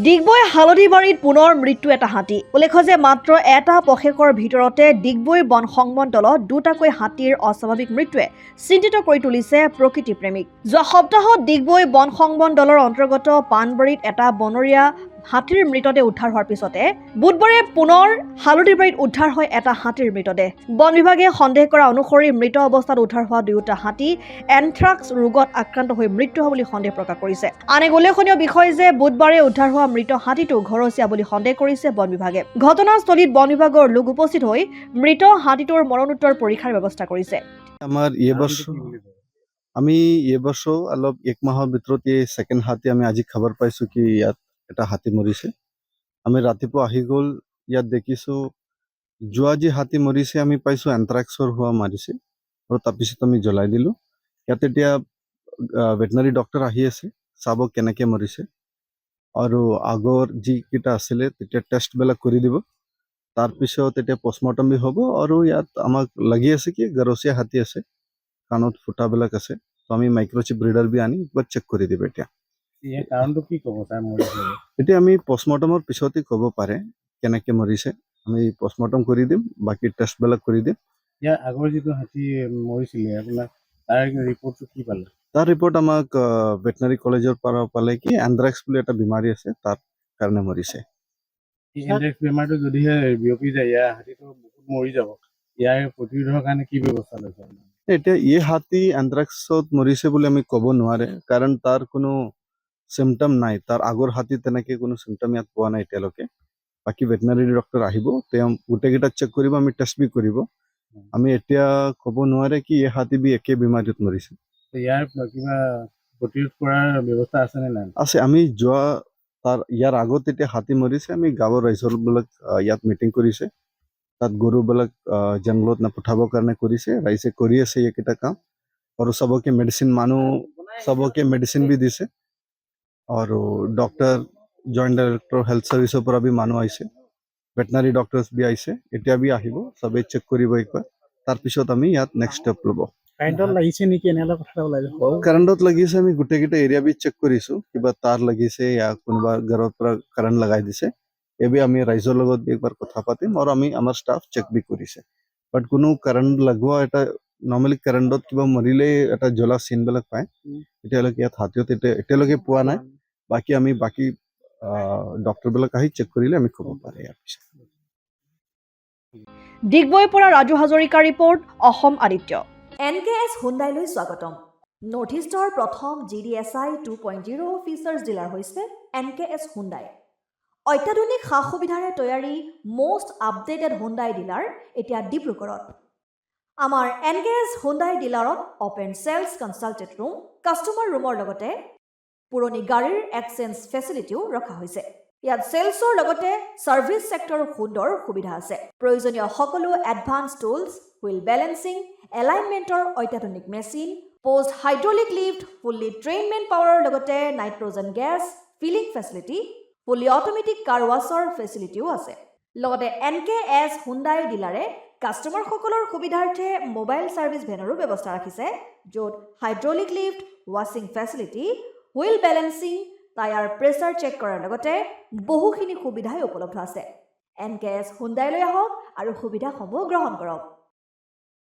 ডিগবৈ হালধিবাৰীত পুনৰ মৃত্যু এটা হাতী। উল্লেখ্য যে মাত্ৰ এটা পষেকৰ ভিতৰতে ডিগবৈ বন সংৰক্ষণ দলত দুটাকৈ হাতীৰ অস্বাভাৱিক মৃত্যুৱে চিন্তিত কৰি তুলিছে প্ৰকৃতি প্ৰেমীক। যোৱা সপ্তাহত ডিগবৈ বন সংৰক্ষণ দলৰ অন্তৰ্গত পাণবাৰীত এটা বনৰীয়া হাতীৰ মৃতদেহ উদ্ধাৰ হোৱাৰ পিছতে বুধবাৰে পুনৰ হালধিবাৰীত উদ্ধাৰ হয় এটা হাতীৰ মৃতদেহ। বন বিভাগে সন্দেহ কৰা অনুসৰি মৃত অৱস্থাত উদ্ধাৰ হোৱা দুয়োটা হাতী এনথ্ৰাক্স ৰোগত আক্ৰান্ত হৈ মৃত্যু হোৱা বুলি সন্দেহ প্ৰকাশ কৰিছে। আন এক উল্লেখনীয় বিষয় যে বুধবাৰে উদ্ধাৰ হোৱা মৃত হাতীটো ঘৰচীয়া বুলি সন্দেহ কৰিছে বন বিভাগে। ঘটনাস্থলীত বন বিভাগৰ লোক উপস্থিত হৈ মৃত হাতীটোৰ মৰণোত্তৰ পৰীক্ষাৰ ব্যৱস্থা কৰিছে। আমি এবছৰ অলপ এক মাহৰ ভিতৰত এই সেকেন্ড হাতী আমি আজি খবৰ পাইছো কি ইয়াত এটা হাতী মৰিছে। আমি ৰাতিপুৱা আহি গ'ল, ইয়াত দেখিছো যোৱা যি হাতী মৰিছে আমি পাইছো এনথ্ৰাক্সৰ হোৱা মাৰিছে আৰু তাৰপিছত আমি জ্বলাই দিলো। ইয়াত এতিয়া ভেটেনাৰী ডক্টৰ আহি আছে চাব কেনেকে মৰিছে আৰু আগৰ যিকেইটা আছিলে তেতিয়া টেষ্টবিলাক কৰি দিব। তাৰপিছত এতিয়া পষ্টমৰ্টম হ'ব আৰু ইয়াত আমাক লাগি আছে কি ঘৰচীয়া হাতী আছে, কাণত ফুটাবিলাক আছে, তো আমি মাইক্ৰ'চিপ ৰিডাৰ বি আনি একবাৰ চেক কৰি দিব। এতিয়া আমি পষ্টমৰ্টমৰ পিছতে ক'ব পাৰে কেনেকে মৰিছে। আমি পষ্টমৰ্টম কৰি দিম, বাকী টেষ্টবিলাক কৰি দিম। ইয়াৰ আগৰ যিটো হাতী মৰিছিলে আপোনাৰ তাৰ ৰিপৰ্টটো কি পালে? তাৰ ৰিপৰ্ট আমাক ভেটেনাৰী কলেজৰ পৰা পালে কি এনথ্ৰাক্স বুলি এটা বেমাৰী আছে, তাৰ কাৰণে মৰিছে। এই এনথ্ৰাক্স বেমাৰটো যদিহে বিয়পি যায় ইয়াৰ হাতীটো বহুত মৰি যাব। ইয়াৰ প্ৰতিৰোধৰ কাৰণে কি ব্যৱস্থা লৈছে? এতিয়া এই হাতী এনথ্ৰাক্সত মৰিছে বুলি আমি ক'ব নোৱাৰে, কাৰণ তাৰ কোনো চিমটম নাই। তাৰ আগৰ হাতী তেনেকে কোনো চিমটম ইয়াত পোৱা নাই এতিয়ালৈকে। বাকী ভেটেনাৰী ডক্টৰ আহিব, তেওঁ গোটেইকেইটা চেক কৰিব, আমি টেষ্ট বি কৰিব। আমি এতিয়া ক'ব নোৱাৰে কি এই হাতী বি একে বেমাৰীত মৰিছে। ইয়াৰ কিবা প্ৰতিৰোধ কৰাৰ ব্যৱস্থা আছে নে নাই? আছে। আমি যোৱা ইয়াৰ আগত এতিয়া হাতী মৰিছে, আমি গাঁৱৰ ৰাইজৰবিলাক ইয়াত মিটিং কৰিছে, তাত গৰুবিলাক জংঘলত নপঠাবৰ কাৰণে কৰিছে, ৰাইজে কৰি আছে এইকেইটা কাম আৰু চবকে মেডিচিন বি দিছে আৰু ডক্টৰ জইণ্ট ডাইৰেক্টৰ হেল্থ ছাৰ্ভিচৰ পৰা বি মানুহ আহিছে, ভেটেনাৰী ডক্টৰ্ছ বি আহিছে, এতিয়া বি আহিব, চবেই চেক কৰিব একবাৰ। তাৰপিছত আমি ইয়াত নেক্সট ষ্টেপ ল'ব। কাৰেণ্টত লাগিছে নেকি এনেকুৱা কথা ওলাইছে? কাৰেণ্টত লাগিছে, আমি গোটেইকেইটা এৰিয়া বি চেক কৰিছো, কিবা তাৰ লাগিছে ইয়া কোনোবা ঘৰৰ পৰা কাৰেণ্ট লগাই দিছে। এবি আমি ৰাইজৰ লগত একবাৰ কথা পাতিম আৰু আমি আমাৰ ষ্টাফ চেক বি কৰিছে। বাট কোনো কাৰেণ্ট লগোৱা এটা নৰ্মেলি কাৰেণ্টত কিবা মৰিলে এটা জ্বলা চিনবিলাক পায়, এতিয়ালৈকে ইয়াত হাতীত এতিয়ালৈকে পোৱা নাই। বাকী আমি ডক্টৰবিলাক আহি চেক কৰিলে আমি ক'ব পাৰে ইয়াৰ পিছত। ডিগবৈৰ পৰা ৰাজু হাজৰিকা ৰিপৰ্ট, অসম আদিত্য। NKS হুণ্ডাইলৈ স্বাগতম। নৰ্থ ইষ্টৰ প্ৰথম GDSI 2.0 ফিচাৰ্ছ ডিলাৰ হৈছে NKS হুণ্ডাই। অত্যাধুনিক সা সুবিধাৰে তৈয়াৰী মষ্ট আপডেটেড হুণ্ডাই ডিলাৰ এতিয়া ডিব্ৰুগড়ত। আমাৰ NKS হুণ্ডাই ডিলাৰত open sales consulted room, customer ৰুমৰ লগতে পুৰণি গাড়ীৰ এক্সচেঞ্জ ফেচিলিটিও ৰখা হৈছে। ইয়াত চেলছৰ লগতে ছাৰ্ভিচ ছেক্টৰৰ সুন্দৰ সুবিধা আছে। প্ৰয়োজনীয় সকলো এডভান্স টুলছ, হুইল বেলেন্সিং, এলাইনমেণ্টৰ অত্যাধুনিক machine, post hydraulic lift, fully train মেন পাৱাৰৰ লগতে nitrogen gas filling facility, fully automatic car ৱাছৰ ফেচিলিটিও আছে। লগতে NKS হুণ্ডাই ডিলাৰে কাষ্টমাৰসকলৰ সুবিধাৰ্থে মোবাইল ছাৰ্ভিচ ভেনৰো ব্যৱস্থা ৰাখিছে, য'ত হাইড্ৰলিক লিফ্ট, ৱাশ্বিং facility, wheel balancing, tyre pressure check কৰাৰ লগতে বহুখিনি সুবিধাই উপলব্ধ আছে। NKS হুণ্ডাইলৈ আহক আৰু সুবিধাসমূহ গ্ৰহণ কৰক।